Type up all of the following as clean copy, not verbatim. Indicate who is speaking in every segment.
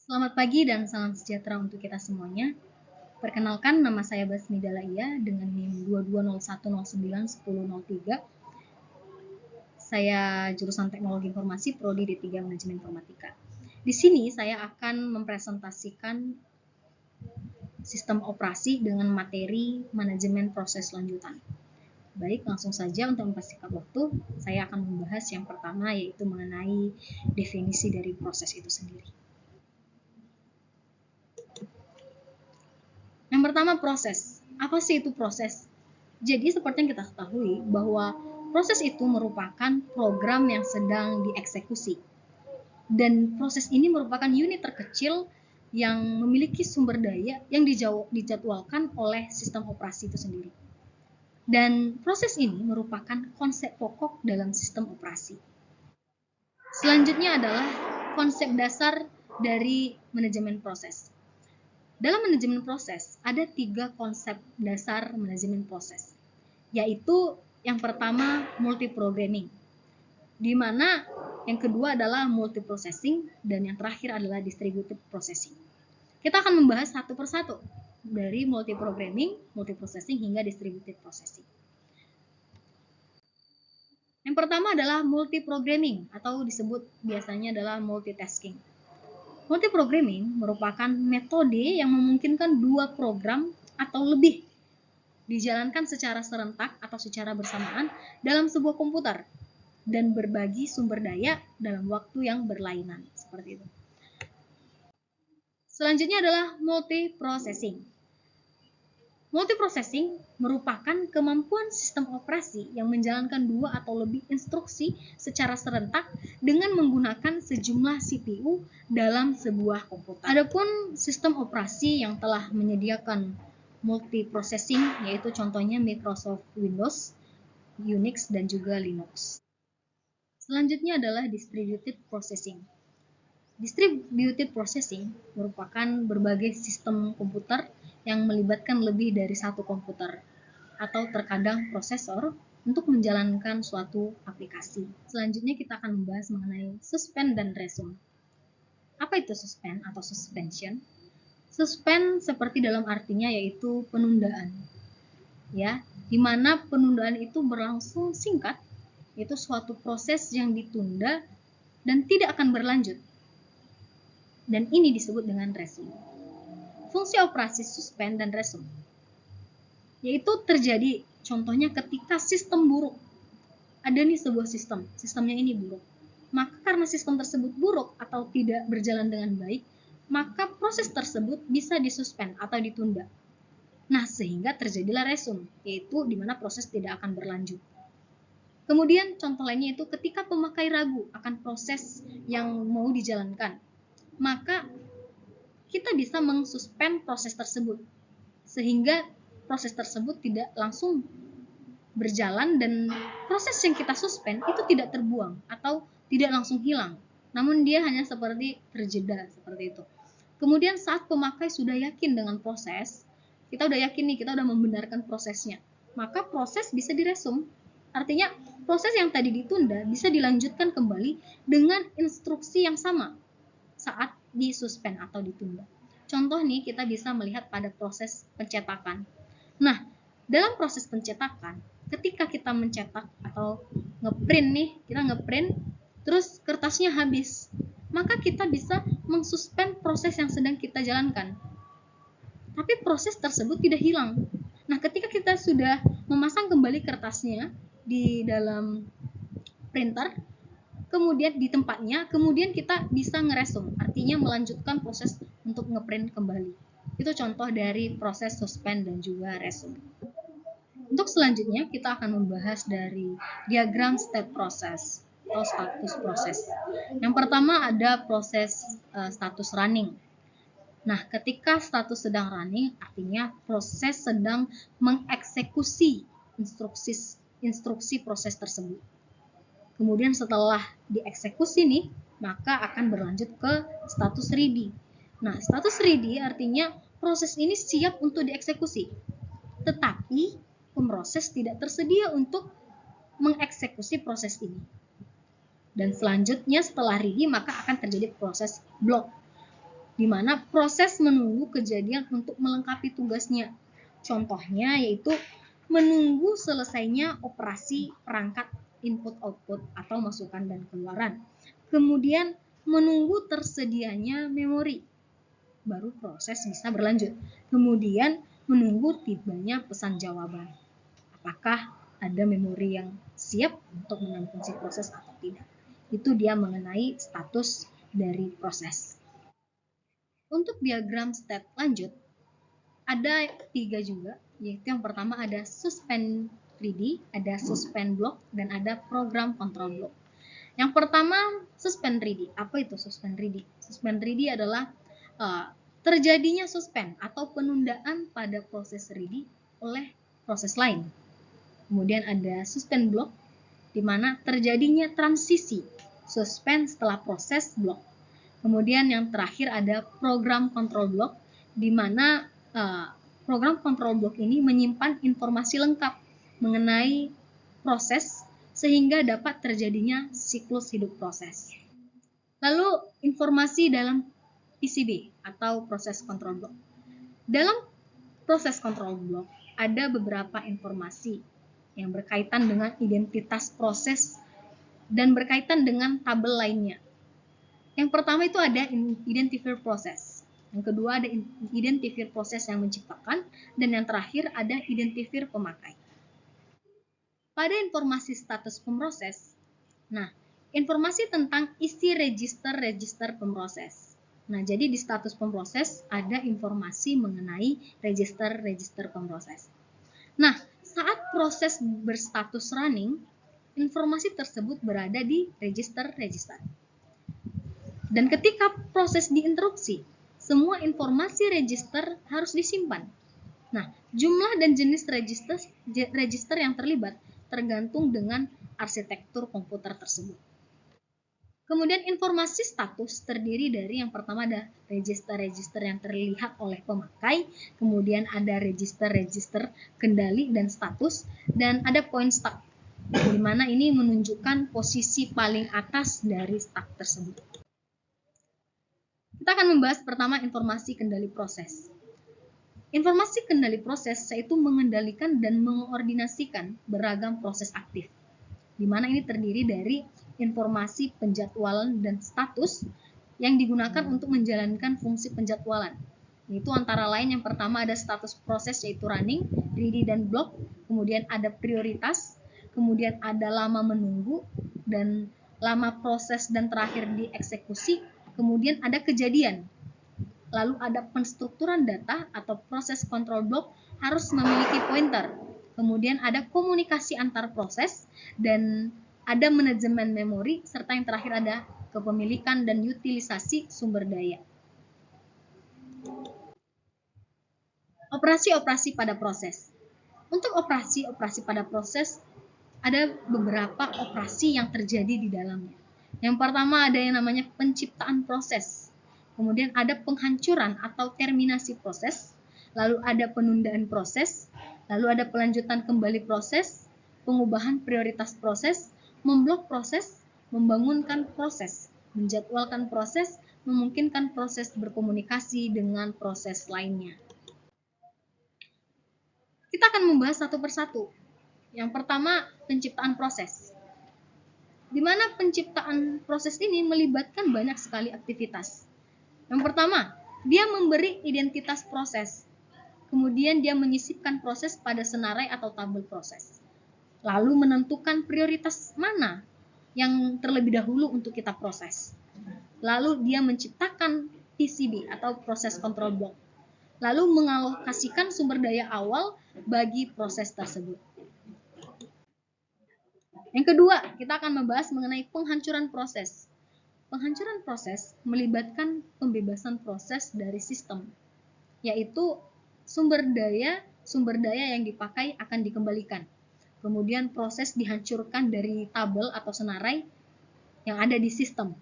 Speaker 1: Selamat pagi dan salam sejahtera untuk kita semuanya. Perkenalkan, nama saya Basmi Dalaia dengan NIM 2201091003. Saya jurusan Teknologi Informasi Prodi D3 Manajemen Informatika. Di sini saya akan mempresentasikan sistem operasi dengan materi manajemen proses lanjutan. Baik, langsung saja untuk mempersingkat waktu, saya akan membahas yang pertama yaitu mengenai definisi dari proses itu sendiri. Yang pertama, proses. Apa sih itu proses? Jadi seperti yang kita ketahui bahwa proses itu merupakan program yang sedang dieksekusi. Dan proses ini merupakan unit terkecil yang memiliki sumber daya yang dijadwalkan oleh sistem operasi itu sendiri. Dan proses ini merupakan konsep pokok dalam sistem operasi. Selanjutnya adalah konsep dasar dari manajemen proses. Dalam manajemen proses, ada 3 konsep dasar manajemen proses, yaitu yang pertama multiprogramming, di mana yang kedua adalah multiprocessing, dan yang terakhir adalah distributed processing. Kita akan membahas satu persatu, dari multiprogramming, multiprocessing, hingga distributed processing. Yang pertama adalah multiprogramming, atau disebut biasanya adalah multitasking. Multiprogramming merupakan metode yang memungkinkan 2 program atau lebih dijalankan secara serentak atau secara bersamaan dalam sebuah komputer dan berbagi sumber daya dalam waktu yang berlainan, seperti itu. Selanjutnya adalah multiprocessing. Multiprocessing merupakan kemampuan sistem operasi yang menjalankan 2 atau lebih instruksi secara serentak dengan menggunakan sejumlah CPU dalam sebuah komputer. Adapun sistem operasi yang telah menyediakan multiprocessing yaitu contohnya Microsoft Windows, Unix, dan juga Linux. Selanjutnya adalah distributed processing. Distributed processing merupakan berbagai sistem komputer yang melibatkan lebih dari satu komputer atau terkadang prosesor untuk menjalankan suatu aplikasi. Selanjutnya kita akan membahas mengenai suspend dan resume. Apa itu suspend atau suspension? Suspend seperti dalam artinya yaitu penundaan, ya, di mana penundaan itu berlangsung singkat, yaitu suatu proses yang ditunda dan tidak akan berlanjut. Dan ini disebut dengan resume. Fungsi operasi suspend dan resume yaitu terjadi contohnya ketika sistem buruk. Ada nih sebuah sistemnya ini buruk. Maka karena sistem tersebut buruk atau tidak berjalan dengan baik, maka proses tersebut bisa disuspend atau ditunda. Nah, sehingga terjadilah resume, yaitu di mana proses tidak akan berlanjut. Kemudian contoh lainnya itu ketika pemakai ragu akan proses yang mau dijalankan, maka kita bisa mengsuspend proses tersebut sehingga proses tersebut tidak langsung berjalan dan proses yang kita suspend itu tidak terbuang atau tidak langsung hilang, namun dia hanya seperti terjeda seperti itu. Kemudian saat pemakai sudah yakin dengan proses, kita udah yakin nih, kita udah membenarkan prosesnya, maka proses bisa diresume. Artinya proses yang tadi ditunda bisa dilanjutkan kembali dengan instruksi yang sama saat disuspend atau ditunda. Contoh nih, kita bisa melihat pada proses pencetakan. Nah, dalam proses pencetakan, ketika kita mencetak atau ngeprint nih, kita ngeprint, terus kertasnya habis, maka kita bisa mengsuspend proses yang sedang kita jalankan. Tapi proses tersebut tidak hilang. Nah, ketika kita sudah memasang kembali kertasnya di dalam printer, kemudian di tempatnya, kemudian kita bisa ngeresume, artinya melanjutkan proses untuk ngeprint kembali. Itu contoh dari proses suspend dan juga resume. Untuk selanjutnya kita akan membahas dari diagram state process atau status proses. Yang pertama ada proses status running. Nah, ketika status sedang running, artinya proses sedang mengeksekusi instruksi proses tersebut. Kemudian setelah dieksekusi nih, maka akan berlanjut ke status ready. Nah, status ready artinya proses ini siap untuk dieksekusi, tetapi pemroses tidak tersedia untuk mengeksekusi proses ini. Dan selanjutnya setelah ready, maka akan terjadi proses block. di mana proses menunggu kejadian untuk melengkapi tugasnya. Contohnya yaitu menunggu selesainya operasi perangkat input-output atau masukan dan keluaran. Kemudian menunggu tersedianya memori, baru proses bisa berlanjut. Kemudian menunggu tibanya pesan jawaban. Apakah ada memori yang siap untuk menampung si proses atau tidak. Itu dia mengenai status dari proses. Untuk diagram state lanjut, ada 3 juga, yaitu yang pertama ada suspend 3D, ada suspend block, dan ada program control block. Yang pertama, suspend 3D. Apa itu suspend 3D? Suspend 3D adalah terjadinya suspend atau penundaan pada proses 3D oleh proses lain. Kemudian ada suspend block, di mana terjadinya transisi suspend setelah proses block. Kemudian yang terakhir ada program control block, di mana program control block ini menyimpan informasi lengkap mengenai proses sehingga dapat terjadinya siklus hidup proses. Lalu informasi dalam PCB atau proses control block. Dalam proses control block ada beberapa informasi yang berkaitan dengan identitas proses dan berkaitan dengan tabel lainnya. Yang pertama itu ada identifier proses. Yang kedua ada identifier proses yang menciptakan, dan yang terakhir ada identifier pemakai. Pada informasi status pemroses, nah, informasi tentang isi register pemroses. Nah, jadi di status pemroses ada informasi mengenai register pemroses. Nah, saat proses berstatus running, informasi tersebut berada di register. Dan ketika proses diinterupsi, semua informasi register harus disimpan. Nah, jumlah dan jenis register yang terlibat tergantung dengan arsitektur komputer tersebut. Kemudian informasi status terdiri dari yang pertama ada register yang terlihat oleh pemakai, kemudian ada register kendali dan status, dan ada point stack, di mana ini menunjukkan posisi paling atas dari stack tersebut. Kita akan membahas pertama informasi kendali proses. Informasi kendali proses yaitu mengendalikan dan mengkoordinasikan beragam proses aktif, di mana ini terdiri dari informasi penjadwalan dan status yang digunakan untuk menjalankan fungsi penjadwalan. Yaitu antara lain yang pertama ada status proses yaitu running, ready, dan block, kemudian ada prioritas, kemudian ada lama menunggu, dan lama proses dan terakhir dieksekusi, kemudian ada kejadian. Lalu ada penstrukturan data atau proses control block harus memiliki pointer. Kemudian ada komunikasi antar proses dan ada manajemen memori, serta yang terakhir ada kepemilikan dan utilisasi sumber daya. Operasi-operasi pada proses. Untuk operasi-operasi pada proses, ada beberapa operasi yang terjadi di dalamnya. Yang pertama ada yang namanya penciptaan proses. Kemudian ada penghancuran atau terminasi proses. Lalu ada penundaan proses. Lalu ada pelanjutan kembali proses, pengubahan prioritas proses, memblok proses, membangunkan proses, menjadwalkan proses, memungkinkan proses berkomunikasi dengan proses lainnya. Kita akan membahas satu persatu. Yang pertama, penciptaan proses. Di mana penciptaan proses ini melibatkan banyak sekali aktivitas. Yang pertama, dia memberi identitas proses. Kemudian dia menyisipkan proses pada senarai atau tabel proses. Lalu menentukan prioritas mana yang terlebih dahulu untuk kita proses. Lalu dia menciptakan PCB atau proses control block. Lalu mengalokasikan sumber daya awal bagi proses tersebut. Yang kedua, kita akan membahas mengenai penghancuran proses. Penghancuran proses melibatkan pembebasan proses dari sistem, yaitu sumber daya yang dipakai akan dikembalikan. Kemudian proses dihancurkan dari tabel atau senarai yang ada di sistem.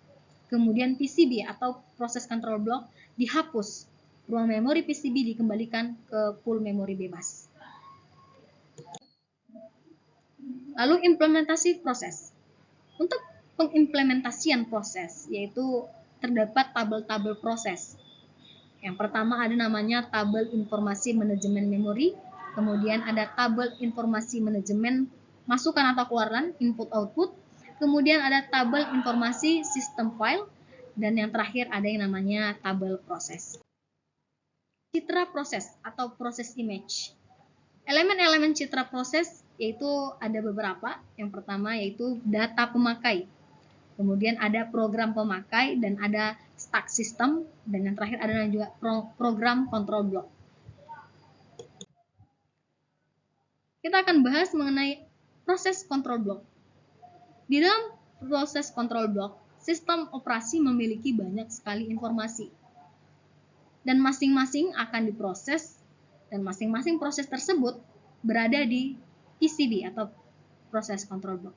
Speaker 1: Kemudian PCB atau proses control block dihapus. Ruang memori PCB dikembalikan ke pool memori bebas. Lalu implementasi proses. Untuk pengimplementasian proses, yaitu terdapat tabel-tabel proses. Yang pertama ada namanya tabel informasi manajemen memori, kemudian ada tabel informasi manajemen masukan atau keluaran, input output, kemudian ada tabel informasi sistem file, dan yang terakhir ada yang namanya tabel proses. Citra proses atau proses image. Elemen-elemen citra proses yaitu ada beberapa. Yang pertama yaitu data pemakai. Kemudian ada program pemakai dan ada stack system, dan yang terakhir ada juga program control block. Kita akan bahas mengenai proses control block. Di dalam proses control block, sistem operasi memiliki banyak sekali informasi. Dan masing-masing akan diproses, dan masing-masing proses tersebut berada di PCB atau proses control block.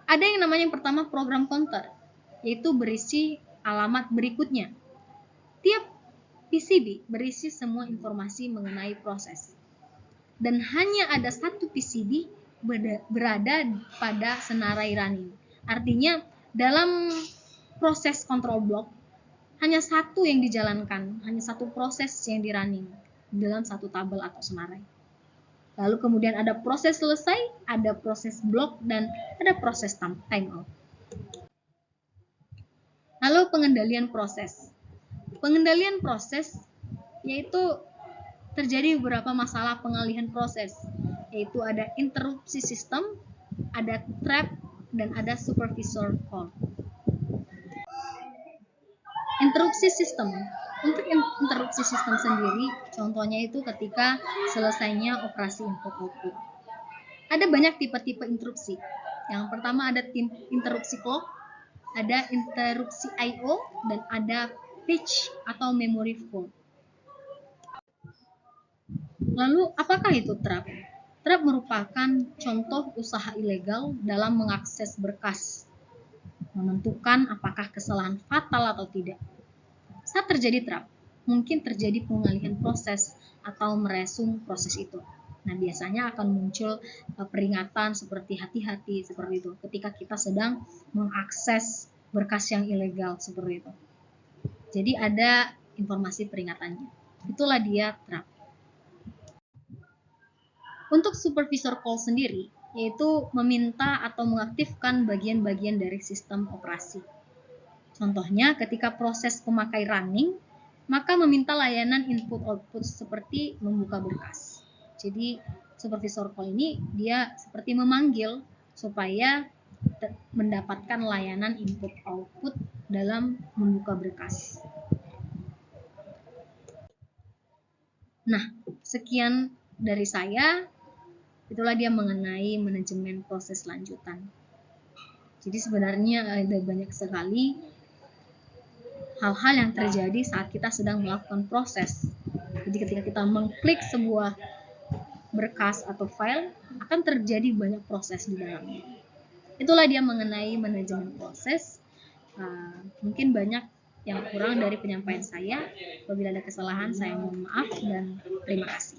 Speaker 1: Ada yang namanya yang pertama program counter, yaitu berisi alamat berikutnya. Tiap PCB berisi semua informasi mengenai proses. Dan hanya ada satu PCB berada pada senarai running. Artinya dalam proses control block hanya satu yang dijalankan, hanya satu proses yang di running dalam satu tabel atau senarai. Lalu kemudian ada proses selesai, ada proses block, dan ada proses timeout. Lalu pengendalian proses. Pengendalian proses yaitu terjadi beberapa masalah pengalihan proses, yaitu ada interupsi sistem, ada trap, dan ada supervisor call. Interupsi sistem. Untuk interupsi sistem sendiri, contohnya itu ketika selesainya operasi input-output. Ada banyak tipe-tipe interupsi. Yang pertama ada interupsi clock, ada interupsi I/O, dan ada pitch atau memory fault. Lalu, apakah itu trap? Trap merupakan contoh usaha ilegal dalam mengakses berkas, menentukan apakah kesalahan fatal atau tidak. Saat terjadi trap, mungkin terjadi pengalihan proses atau meresum proses itu. Nah, biasanya akan muncul peringatan seperti hati-hati seperti itu ketika kita sedang mengakses berkas yang ilegal seperti itu. Jadi ada informasi peringatannya. Itulah dia trap. Untuk supervisor call sendiri, yaitu meminta atau mengaktifkan bagian-bagian dari sistem operasi. Contohnya ketika proses pemakai running, maka meminta layanan input-output seperti membuka berkas. Jadi supervisor call ini dia seperti memanggil supaya mendapatkan layanan input-output dalam membuka berkas. Nah, sekian dari saya. Itulah dia mengenai manajemen proses lanjutan. Jadi sebenarnya ada banyak sekali hal-hal yang terjadi saat kita sedang melakukan proses. Jadi ketika kita mengklik sebuah berkas atau file, akan terjadi banyak proses di dalamnya. Itulah dia mengenai manajemen proses. Mungkin banyak yang kurang dari penyampaian saya. Apabila ada kesalahan, saya mohon maaf dan terima kasih.